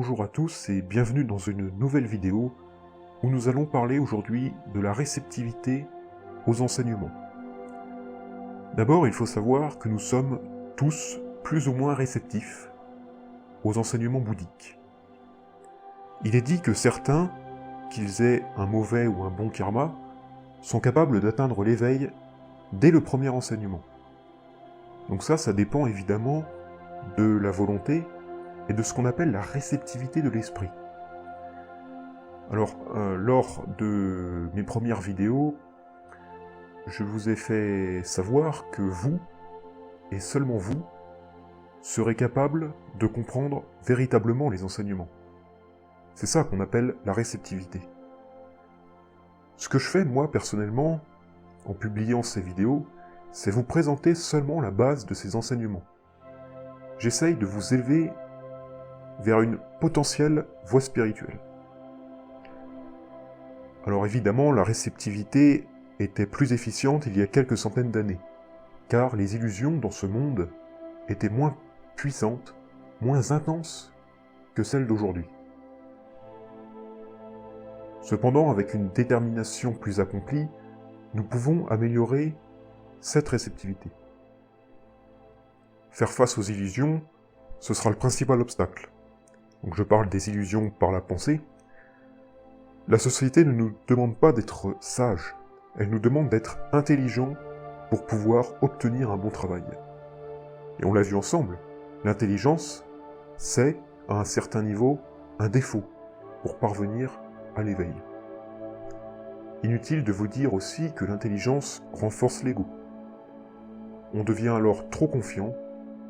bonjour à tous et bienvenue dans une nouvelle vidéo où nous allons parler aujourd'hui de la réceptivité aux enseignements. D'abord, il faut savoir que nous sommes tous plus ou moins réceptifs aux enseignements bouddhiques. Il est dit que certains, qu'ils aient un mauvais ou un bon karma, sont capables d'atteindre l'éveil dès le premier enseignement. Donc ça dépend évidemment de la volonté et de ce qu'on appelle la réceptivité de l'esprit. Alors, lors de mes premières vidéos, je vous ai fait savoir que vous, et seulement vous, serez capable de comprendre véritablement les enseignements. C'est ça qu'on appelle la réceptivité. Ce que je fais, moi, personnellement, en publiant ces vidéos, c'est vous présenter seulement la base de ces enseignements. J'essaye de vous élever vers une potentielle voie spirituelle. Alors évidemment, la réceptivité était plus efficiente il y a quelques centaines d'années, car les illusions dans ce monde étaient moins puissantes, moins intenses que celles d'aujourd'hui. Cependant, avec une détermination plus accomplie, nous pouvons améliorer cette réceptivité. Faire face aux illusions, ce sera le principal obstacle. Donc je parle des illusions par la pensée. La société ne nous demande pas d'être sages, elle nous demande d'être intelligents pour pouvoir obtenir un bon travail. Et on l'a vu ensemble, l'intelligence, c'est, à un certain niveau, un défaut pour parvenir à l'éveil. Inutile de vous dire aussi que l'intelligence renforce l'ego. On devient alors trop confiant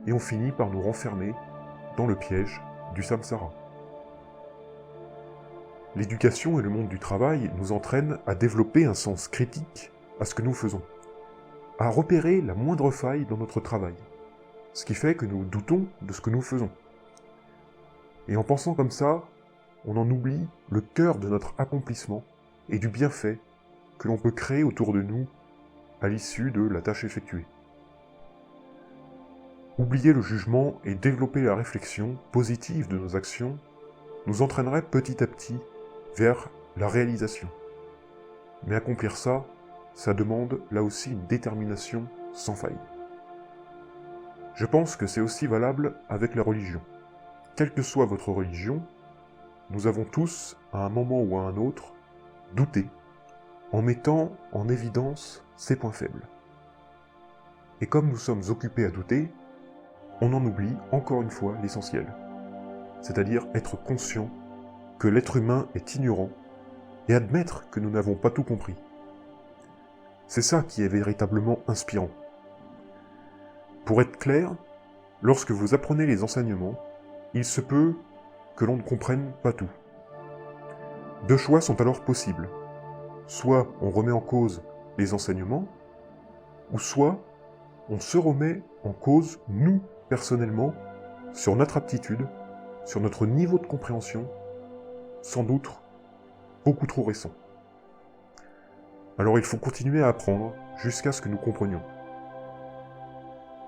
et on finit par nous renfermer dans le piège du samsara. L'éducation et le monde du travail nous entraînent à développer un sens critique à ce que nous faisons, à repérer la moindre faille dans notre travail, ce qui fait que nous doutons de ce que nous faisons. Et en pensant comme ça, on en oublie le cœur de notre accomplissement et du bienfait que l'on peut créer autour de nous à l'issue de la tâche effectuée. Oublier le jugement et développer la réflexion positive de nos actions nous entraînerait petit à petit vers la réalisation. Mais accomplir ça, ça demande là aussi une détermination sans faille. Je pense que c'est aussi valable avec la religion. Quelle que soit votre religion, nous avons tous, à un moment ou à un autre, douté, en mettant en évidence ses points faibles. Et comme nous sommes occupés à douter, on en oublie encore une fois l'essentiel, c'est-à-dire être conscient que l'être humain est ignorant et admettre que nous n'avons pas tout compris. C'est ça qui est véritablement inspirant. Pour être clair, lorsque vous apprenez les enseignements, il se peut que l'on ne comprenne pas tout. Deux choix sont alors possibles. Soit on remet en cause les enseignements, ou soit on se remet en cause, nous, personnellement, sur notre aptitude, sur notre niveau de compréhension, sans doute beaucoup trop récent. Alors il faut continuer à apprendre jusqu'à ce que nous comprenions.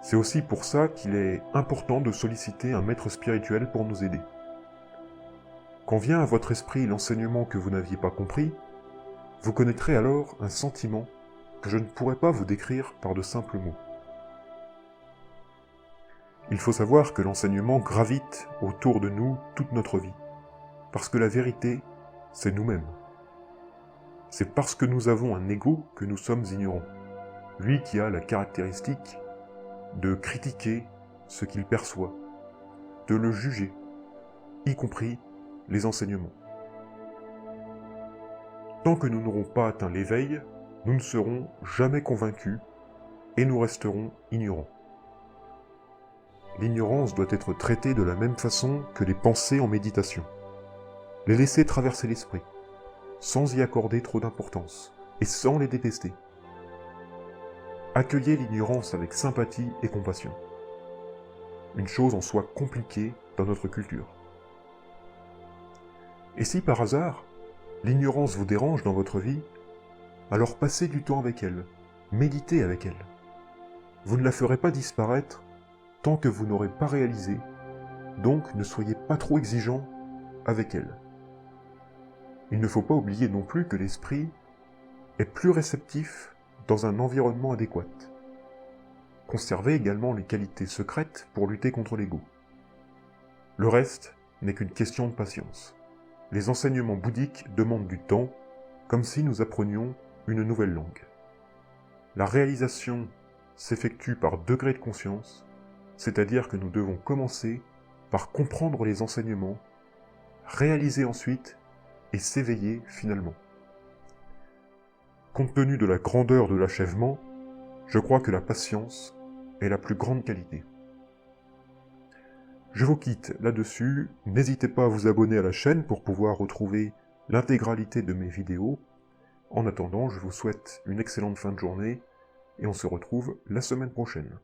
C'est aussi pour ça qu'il est important de solliciter un maître spirituel pour nous aider. Quand vient à votre esprit l'enseignement que vous n'aviez pas compris, vous connaîtrez alors un sentiment que je ne pourrais pas vous décrire par de simples mots. Il faut savoir que l'enseignement gravite autour de nous toute notre vie, parce que la vérité, c'est nous-mêmes. C'est parce que nous avons un ego que nous sommes ignorants, lui qui a la caractéristique de critiquer ce qu'il perçoit, de le juger, y compris les enseignements. Tant que nous n'aurons pas atteint l'éveil, nous ne serons jamais convaincus et nous resterons ignorants. L'ignorance doit être traitée de la même façon que les pensées en méditation. Les laisser traverser l'esprit, sans y accorder trop d'importance, et sans les détester. Accueillez l'ignorance avec sympathie et compassion. Une chose en soi compliquée dans notre culture. Et si par hasard, l'ignorance vous dérange dans votre vie, alors passez du temps avec elle, méditez avec elle. Vous ne la ferez pas disparaître tant que vous n'aurez pas réalisé, donc ne soyez pas trop exigeant avec elle. Il ne faut pas oublier non plus que l'esprit est plus réceptif dans un environnement adéquat. Conservez également les qualités secrètes pour lutter contre l'ego. Le reste n'est qu'une question de patience. Les enseignements bouddhiques demandent du temps, comme si nous apprenions une nouvelle langue. La réalisation s'effectue par degré de conscience, c'est-à-dire que nous devons commencer par comprendre les enseignements, réaliser ensuite et s'éveiller finalement. Compte tenu de la grandeur de l'achèvement, je crois que la patience est la plus grande qualité. Je vous quitte là-dessus, n'hésitez pas à vous abonner à la chaîne pour pouvoir retrouver l'intégralité de mes vidéos. En attendant, je vous souhaite une excellente fin de journée et on se retrouve la semaine prochaine.